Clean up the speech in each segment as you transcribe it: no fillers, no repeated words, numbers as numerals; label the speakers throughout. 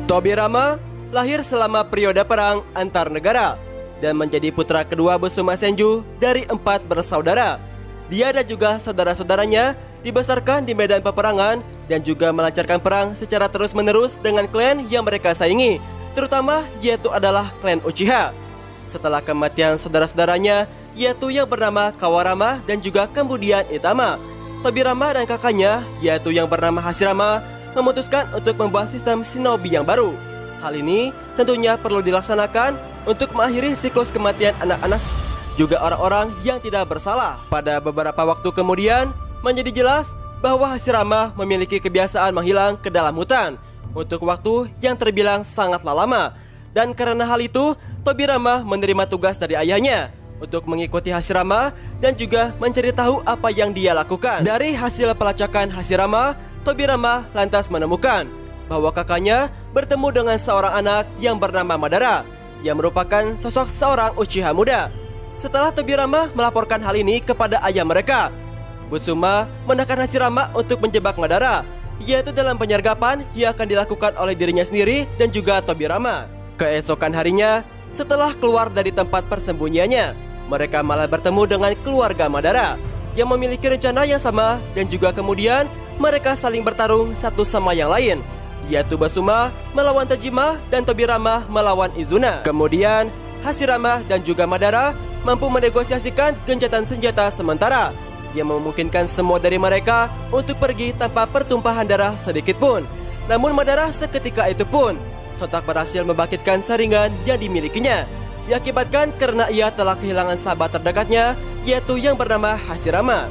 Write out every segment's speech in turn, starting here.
Speaker 1: Tobirama lahir selama periode perang antar negara dan menjadi putra kedua Busuma Senju dari 4 bersaudara. Dia dan juga saudara-saudaranya dibesarkan di medan peperangan dan juga melancarkan perang secara terus-menerus dengan klan yang mereka saingi, terutama yaitu adalah klan Uchiha. Setelah kematian saudara-saudaranya, yaitu yang bernama Kawarama dan juga kemudian Itama, Tobirama dan kakaknya, yaitu yang bernama Hashirama, memutuskan untuk membuat sistem shinobi yang baru. Hal ini tentunya perlu dilaksanakan untuk mengakhiri siklus kematian anak-anak juga orang-orang yang tidak bersalah. Pada beberapa waktu kemudian, menjadi jelas bahwa Hashirama memiliki kebiasaan menghilang ke dalam hutan untuk waktu yang terbilang sangatlah lama. Dan karena hal itu, Tobirama menerima tugas dari ayahnya untuk mengikuti Hashirama dan juga mencari tahu apa yang dia lakukan. Dari hasil pelacakan Hashirama, Tobirama lantas menemukan bahwa kakaknya bertemu dengan seorang anak yang bernama Madara, yang merupakan sosok seorang Uchiha muda. Setelah Tobirama melaporkan hal ini kepada ayah mereka, Busuma menekan Hashirama untuk menjebak Madara, yaitu dalam penyergapan yang akan dilakukan oleh dirinya sendiri dan juga Tobirama. Keesokan harinya, setelah keluar dari tempat persembunyiannya, mereka malah bertemu dengan keluarga Madara yang memiliki rencana yang sama, dan juga kemudian mereka saling bertarung satu sama yang lain, yaitu Busuma melawan Tajima dan Tobirama melawan Izuna. Kemudian Hashirama dan juga Madara mampu menegosiasikan gencatan senjata sementara yang memungkinkan semua dari mereka untuk pergi tanpa pertumpahan darah sedikit pun. Namun Madara seketika itu pun sontak berhasil membangkitkan saringan yang dimilikinya, diakibatkan karena ia telah kehilangan sahabat terdekatnya, yaitu yang bernama Hashirama.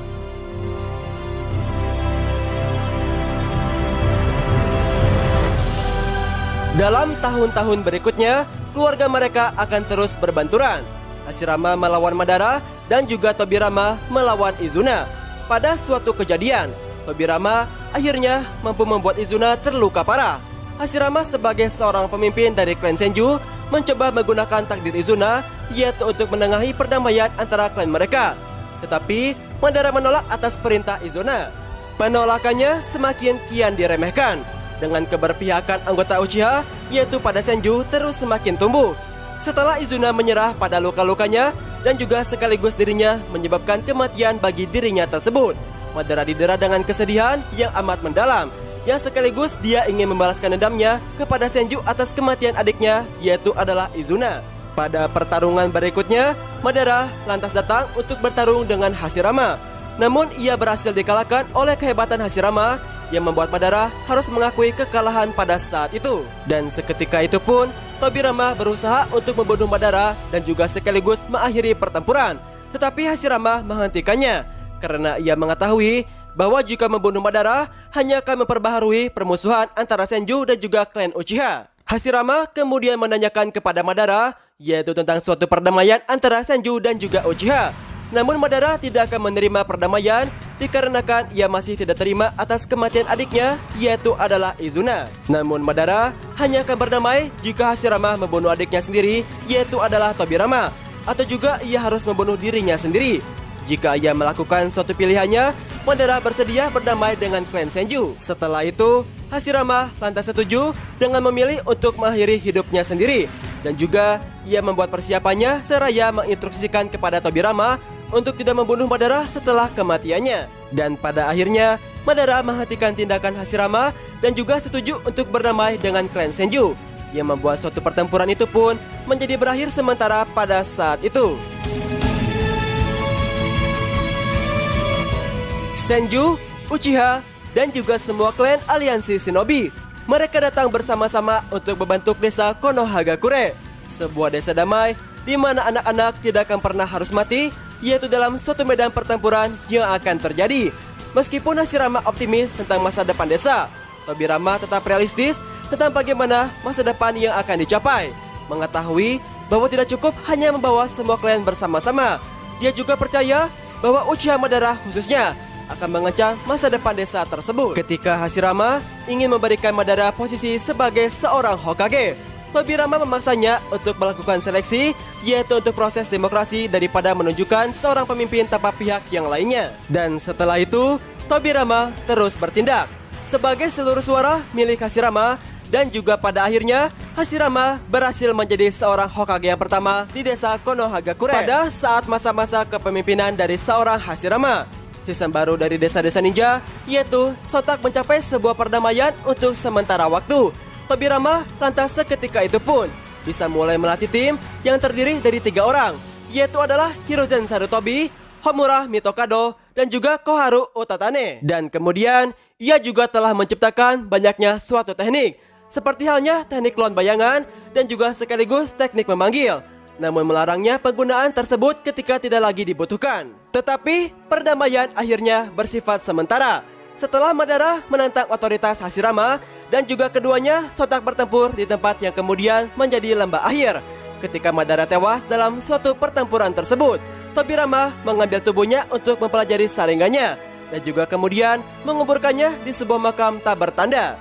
Speaker 1: Dalam tahun-tahun berikutnya, keluarga mereka akan terus berbenturan. Hashirama melawan Madara dan juga Tobirama melawan Izuna. Pada suatu kejadian, Tobirama akhirnya mampu membuat Izuna terluka parah. Hashirama sebagai seorang pemimpin dari klan Senju mencoba menggunakan takdir Izuna, yaitu untuk menengahi perdamaian antara klan mereka. Tetapi Madara menolak atas perintah Izuna. Penolakannya semakin kian diremehkan, dengan keberpihakan anggota Uchiha yaitu pada Senju terus semakin tumbuh. Setelah Izuna menyerah pada luka-lukanya dan juga sekaligus dirinya menyebabkan kematian bagi dirinya tersebut, Madara didera dengan kesedihan yang amat mendalam, yang sekaligus dia ingin membalaskan dendamnya kepada Senju atas kematian adiknya, yaitu adalah Izuna. Pada pertarungan berikutnya, Madara lantas datang untuk bertarung dengan Hashirama. Namun ia berhasil dikalahkan oleh kehebatan Hashirama yang membuat Madara harus mengakui kekalahan pada saat itu. Dan seketika itu pun Tobirama berusaha untuk membunuh Madara dan juga sekaligus mengakhiri pertempuran. Tetapi Hashirama menghentikannya karena ia mengetahui bahwa jika membunuh Madara hanya akan memperbaharui permusuhan antara Senju dan juga klan Uchiha. Hashirama kemudian menanyakan kepada Madara, yaitu tentang suatu perdamaian antara Senju dan juga Uchiha. Namun Madara tidak akan menerima perdamaian dikarenakan ia masih tidak terima atas kematian adiknya, yaitu adalah Izuna. Namun Madara hanya akan berdamai jika Hashirama membunuh adiknya sendiri, yaitu adalah Tobirama, atau juga ia harus membunuh dirinya sendiri. Jika ia melakukan suatu pilihannya, Madara bersedia berdamai dengan klan Senju. Setelah itu, Hashirama lantas setuju dengan memilih untuk mengakhiri hidupnya sendiri. Dan juga ia membuat persiapannya seraya menginstruksikan kepada Tobirama untuk tidak membunuh Madara setelah kematiannya. Dan pada akhirnya, Madara menghentikan tindakan Hashirama dan juga setuju untuk berdamai dengan klan Senju, yang membuat suatu pertempuran itu pun menjadi berakhir sementara pada saat itu. Senju, Uchiha, dan juga semua klan aliansi shinobi, mereka datang bersama-sama untuk membentuk desa Konohagakure, sebuah desa damai di mana anak-anak tidak akan pernah harus mati, yaitu dalam suatu medan pertempuran yang akan terjadi. Meskipun Hashirama optimis tentang masa depan desa, Tobirama tetap realistis tentang bagaimana masa depan yang akan dicapai. Mengetahui bahwa tidak cukup hanya membawa semua klan bersama-sama, dia juga percaya bahwa Uchiha Madara khususnya akan mengancam masa depan desa tersebut. Ketika Hashirama ingin memberikan Madara posisi sebagai seorang Hokage, Tobirama memaksanya untuk melakukan seleksi, yaitu untuk proses demokrasi daripada menunjukkan seorang pemimpin tanpa pihak yang lainnya. Dan setelah itu, Tobirama terus bertindak. Sebagai seluruh suara milik Hashirama, Dan juga pada akhirnya Hashirama berhasil menjadi seorang Hokage yang pertama di desa Konohagakure pada saat masa-masa kepemimpinan dari seorang Hashirama. Sistem baru dari desa-desa ninja yaitu sontak mencapai sebuah perdamaian untuk sementara waktu. Tobirama lantas seketika itu pun bisa mulai melatih tim yang terdiri dari 3 orang, yaitu adalah Hiruzen Sarutobi, Homura Mitokado, dan juga Koharu Utatane. Dan kemudian ia juga telah menciptakan banyaknya suatu teknik, seperti halnya teknik lawan bayangan dan juga sekaligus teknik memanggil, namun melarangnya penggunaan tersebut ketika tidak lagi dibutuhkan. Tetapi perdamaian akhirnya bersifat sementara setelah Madara menantang otoritas Hashirama dan juga keduanya sontak bertempur di tempat yang kemudian menjadi lembah akhir. Ketika Madara tewas dalam suatu pertempuran tersebut, Tobirama mengambil tubuhnya untuk mempelajari saringannya dan juga kemudian menguburkannya di sebuah makam tak bertanda.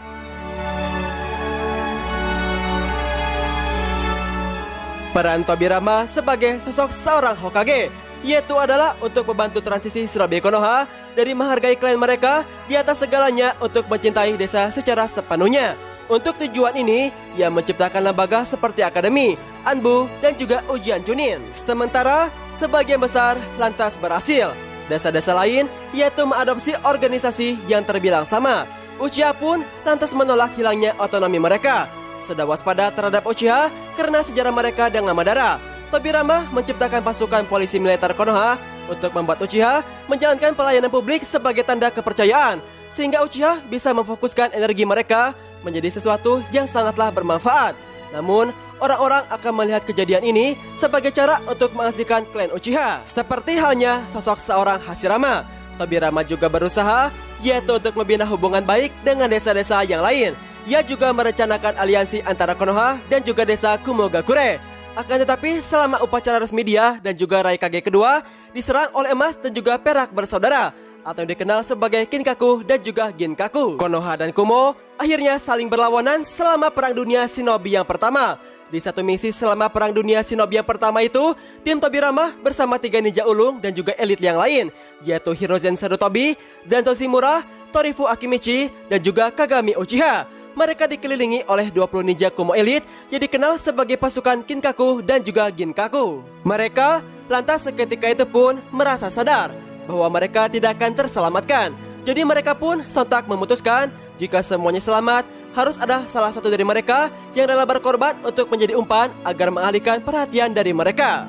Speaker 1: Peran Tobirama sebagai sosok seorang Hokage yaitu adalah untuk membantu transisi Shinobi Konoha dari menghargai klan mereka di atas segalanya untuk mencintai desa secara sepenuhnya. Untuk tujuan ini, ia menciptakan lembaga seperti akademi, anbu, dan juga ujian Chunin. Sementara, sebagian besar lantas berhasil. Desa-desa lain yaitu mengadopsi organisasi yang terbilang sama. Uchiha pun lantas menolak hilangnya otonomi mereka. Sudah waspada terhadap Uchiha karena sejarah mereka dengan Madara. Tobirama menciptakan pasukan polisi militer Konoha untuk membuat Uchiha menjalankan pelayanan publik sebagai tanda kepercayaan, sehingga Uchiha bisa memfokuskan energi mereka menjadi sesuatu yang sangatlah bermanfaat. Namun, orang-orang akan melihat kejadian ini sebagai cara untuk mengasihkan klan Uchiha. Seperti halnya sosok seorang Hashirama, Tobirama juga berusaha yaitu untuk membina hubungan baik dengan desa-desa yang lain. Ia juga merencanakan aliansi antara Konoha dan juga desa Kumogakure. Akan tetapi selama upacara resmi dia dan juga Raikage kedua diserang oleh emas dan juga perak bersaudara atau yang dikenal sebagai Kinkaku dan juga Ginkaku. Konoha dan Kumo akhirnya saling berlawanan selama Perang Dunia Shinobi yang pertama. Di satu misi selama Perang Dunia Shinobi yang pertama itu, tim Tobirama bersama 3 ninja ulung dan juga elit yang lain, yaitu Hiruzen Sarutobi, dan Toshimura, Torifu Akimichi, dan juga Kagami Uchiha. Mereka dikelilingi oleh 20 ninja Kumo elit yang dikenal sebagai pasukan Kinkaku dan juga Ginkaku. Mereka lantas seketika itu pun merasa sadar bahwa mereka tidak akan terselamatkan. Jadi mereka pun sontak memutuskan jika semuanya selamat, harus ada salah satu dari mereka yang rela berkorban untuk menjadi umpan agar mengalihkan perhatian dari mereka.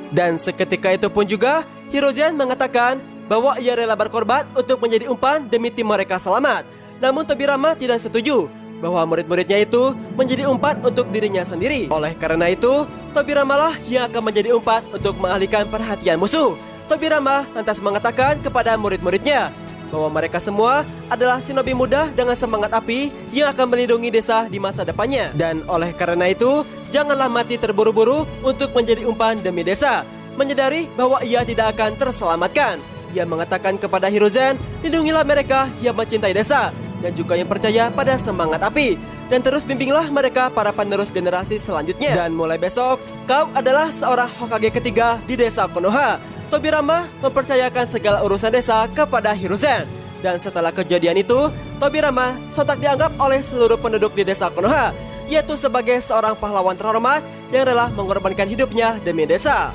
Speaker 1: Dan seketika itu pun juga Hiruzen mengatakan bahwa ia rela berkorban untuk menjadi umpan demi tim mereka selamat. Namun Tobirama tidak setuju bahwa murid-muridnya itu menjadi umpan untuk dirinya sendiri. Oleh karena itu, Tobirama lah yang akan menjadi umpan untuk mengalihkan perhatian musuh. Tobirama lantas mengatakan kepada murid-muridnya bahwa mereka semua adalah shinobi muda dengan semangat api yang akan melindungi desa di masa depannya. Dan oleh karena itu, janganlah mati terburu-buru untuk menjadi umpan demi desa. Menyadari bahwa ia tidak akan terselamatkan, ia mengatakan kepada Hiruzen, lindungilah mereka yang mencintai desa dan juga yang percaya pada semangat api, dan terus bimbinglah mereka para penerus generasi selanjutnya. Dan mulai besok, kau adalah seorang Hokage ketiga di desa Konoha. Tobirama mempercayakan segala urusan desa kepada Hiruzen. Dan setelah kejadian itu, Tobirama sontak dianggap oleh seluruh penduduk di desa Konoha, yaitu sebagai seorang pahlawan terhormat yang rela mengorbankan hidupnya demi desa.